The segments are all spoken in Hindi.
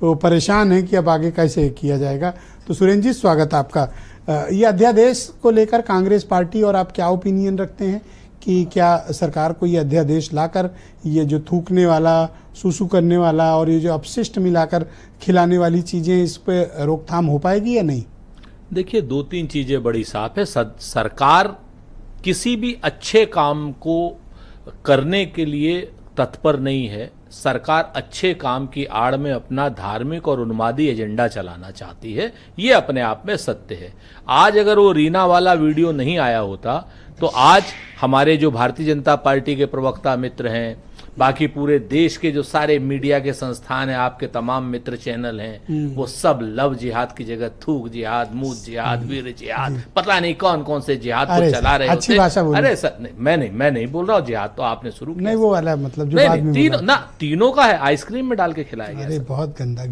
वो परेशान हैं कि अब आगे कैसे किया जाएगा। तो सुरेंद्र जी, स्वागत आपका। ये अध्यादेश को लेकर कांग्रेस पार्टी और आप क्या ओपिनियन रखते हैं कि क्या सरकार को ये अध्यादेश लाकर ये जो थूकने वाला, सुसु करने वाला और ये जो अपशिष्ट मिलाकर खिलाने वाली चीज़ें, इस पर रोकथाम हो पाएगी या नहीं? देखिए, दो तीन चीज़ें बड़ी साफ है। सरकार किसी भी अच्छे काम को करने के लिए तत्पर नहीं है। सरकार अच्छे काम की आड़ में अपना धार्मिक और उन्मादी एजेंडा चलाना चाहती है, ये अपने आप में सत्य है। आज अगर वो रीना वाला वीडियो नहीं आया होता तो आज हमारे जो भारतीय जनता पार्टी के प्रवक्ता मित्र हैं, बाकी पूरे देश के जो सारे मीडिया के संस्थान हैं, आपके तमाम मित्र चैनल हैं, वो सब लव जिहाद की जगह थूक जिहाद, मूत जिहाद, वीर जिहाद, पता नहीं कौन कौन से जिहाद को चला रहे अच्छी भाषा बोली। अरे सर, मैं नहीं बोल रहा हूँ जिहाद, तो आपने शुरू किया। नहीं, वो वाला मतलब जो बाद में तीनों का है, आइसक्रीम में डाल के खिलाया गया। अरे बहुत गंदा।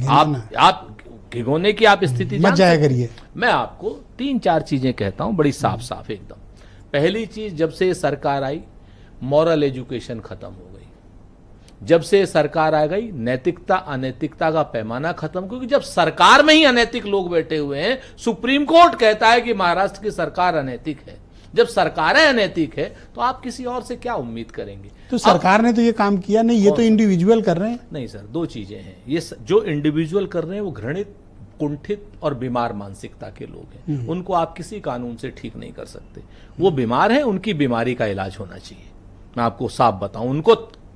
आप भिगोने की आप स्थिति मत जाया करिए। मैं आपको तीन चार चीजें कहता हूं, बड़ी साफ साफ एकदम। पहली चीज, जब से सरकार आई मॉरल एजुकेशन खत्म हो गई। जब से सरकार आ गई नैतिकता अनैतिकता का पैमाना खत्म, क्योंकि जब सरकार में ही अनैतिक लोग बैठे हुए हैं, सुप्रीम कोर्ट कहता है कि महाराष्ट्र की सरकार अनैतिक है। जब सरकारें अनैतिक है तो आप किसी और से क्या उम्मीद करेंगे? तो सरकार ने तो ये काम किया नहीं, ये तो इंडिविजुअल कर रहे हैं। नहीं सर, दो चीजें हैं। ये जो इंडिविजुअल कर रहे हैं वो घृणित, कुंठित और बीमार मानसिकता के लोग हैं। उनको आप किसी कानून से ठीक नहीं कर सकते। वो बीमार हैं, उनकी बीमारी का इलाज होना चाहिए। मैं आपको साफ बताऊं, उनको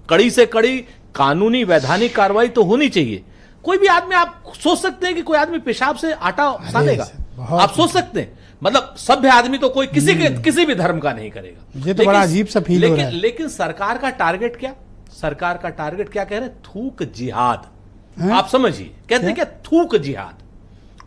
कड़ी से कड़ी कानूनी वैधानिक कार्रवाई तो होनी चाहिए। कोई भी आदमी, आप सोच सकते हैं कि कोई आदमी पेशाब से आटा सानेगा? आप सोच सकते हैं? मतलब सभ्य आदमी तो कोई किसी भी धर्म का नहीं करेगा। ये तो बड़ा अजीब सा फील हो रहा है। लेकिन सरकार का टारगेट क्या? सरकार का टारगेट क्या कह रहे हैं? थूक जिहाद। आप समझिए, कहते हैं क्या? थूक जिहाद।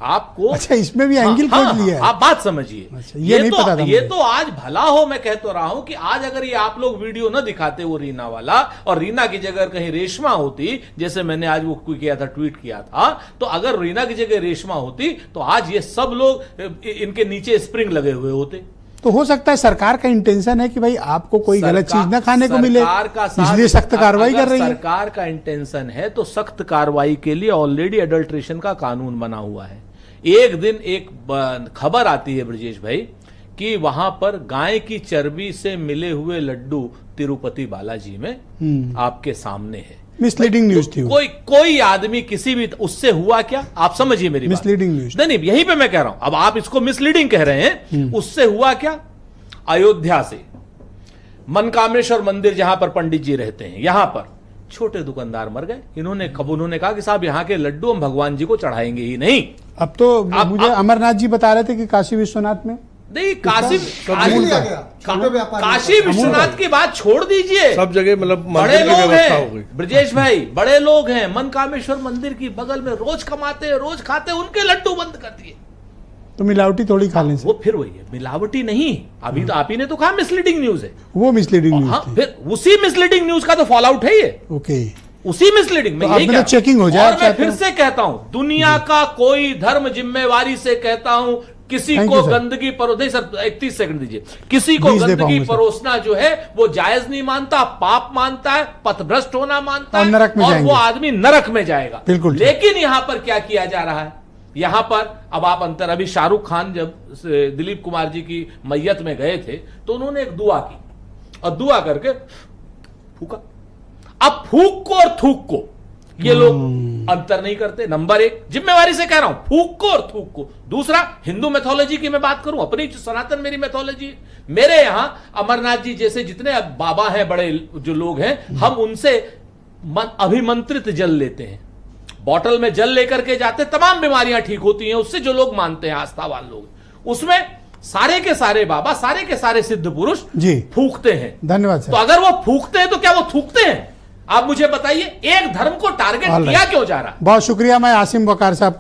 आपको अच्छा, इसमें भी एंगल खोज लिया है। आप बात समझिए। अच्छा, ये नहीं पता था ये तो आज भला हो, मैं कह तो रहा हूं कि आज अगर ये आप लोग वीडियो न दिखाते वो रीना वाला, और रीना की जगह कहीं रेशमा होती, जैसे मैंने आज वो किया था, ट्वीट किया था, तो अगर रीना की जगह रेशमा होती तो आज ये सब लोग इनके नीचे स्प्रिंग लगे हुए होते। तो हो सकता है सरकार का इंटेंशन है कि भाई आपको कोई गलत चीज ना खाने को मिले, इसलिए सख्त कार्रवाई कर रही है। सरकार का इंटेंशन है तो सख्त कार्रवाई के लिए ऑलरेडी अडल्ट्रेशन का कानून बना हुआ है। एक दिन एक खबर आती है ब्रजेश भाई कि वहां पर गाय की चर्बी से मिले हुए लड्डू तिरुपति बालाजी में आपके सामने है। मिसलीडिंग न्यूज थी। कोई आदमी किसी भी, उससे हुआ क्या? आप समझिए मेरी बात। मिसलीडिंग न्यूज नहीं, यहीं पे मैं कह रहा हूं। अब आप इसको मिसलीडिंग कह रहे हैं, उससे हुआ क्या? अयोध्या से मनकामेश्वर मंदिर, जहां पर पंडित जी रहते हैं, यहां पर छोटे दुकानदार मर गए। उन्होंने कहा कि साहब यहाँ के लड्डू हम भगवान जी को चढ़ाएंगे ही नहीं। अब तो मुझे अमरनाथ जी बता रहे थे कि काशी विश्वनाथ में नहीं, काशी विश्वनाथ की बात छोड़ दीजिए, सब जगह मतलब बड़े लोग हैं ब्रजेश भाई, बड़े लोग हैं। मनकामेश्वर मंदिर की बगल में रोज कमाते हैं, रोज खाते हैं, उनके लड्डू बंद कर दिए। तो मिलावटी थोड़ी खा लें। वो फिर वही है, मिलावटी नहीं। अभी तो आप ही ने तो कहा मिसलीडिंग न्यूज है। वो मिसलीडिंग न्यूज थी। फिर उसी मिसलीडिंग न्यूज का तो फॉल आउट है ये। ओके, उसी मिसलीडिंग में यही चेकिंग हो जाए। और मैं फिर से कहता हूं, दुनिया का कोई धर्म, जिम्मेवारी से कहता हूं, किसी को गंदगी नहीं सर, 31 सेकंड दीजिए। किसी को गंदगी परोसना जो है वो जायज नहीं मानता, पाप मानता है, पथभ्रष्ट होना मानता है, और वो आदमी नरक में जाएगा। बिल्कुल। लेकिन यहां पर क्या किया जा रहा है? यहां पर अब आप अंतर, अभी शाहरुख खान जब दिलीप कुमार जी की मैयत में गए थे तो उन्होंने एक दुआ की, और दुआ करके फूका। अब फूक को और थूक को ये लोग अंतर नहीं करते। नंबर एक, जिम्मेवारी से कह रहा हूं, फूक को और थूक को। दूसरा, हिंदू मैथोलॉजी की मैं बात करूं, अपनी सनातन मेरी मैथोलॉजी। मेरे यहां अमरनाथ जी जैसे जितने बाबा हैं, बड़े जो लोग हैं, हम उनसे अभिमंत्रित जल लेते हैं। बॉटल में जल लेकर के जाते, तमाम बीमारियां ठीक होती हैं उससे, जो लोग मानते हैं, आस्थावान लोग। उसमें सारे के सारे बाबा, सारे के सारे सिद्ध पुरुष जी फूकते हैं। धन्यवाद सर। तो अगर वो फूकते हैं तो क्या वो थूकते हैं? आप मुझे बताइए, एक धर्म को टारगेट किया क्यों जा रहा है? बहुत शुक्रिया। मैं आसिम वकार साहब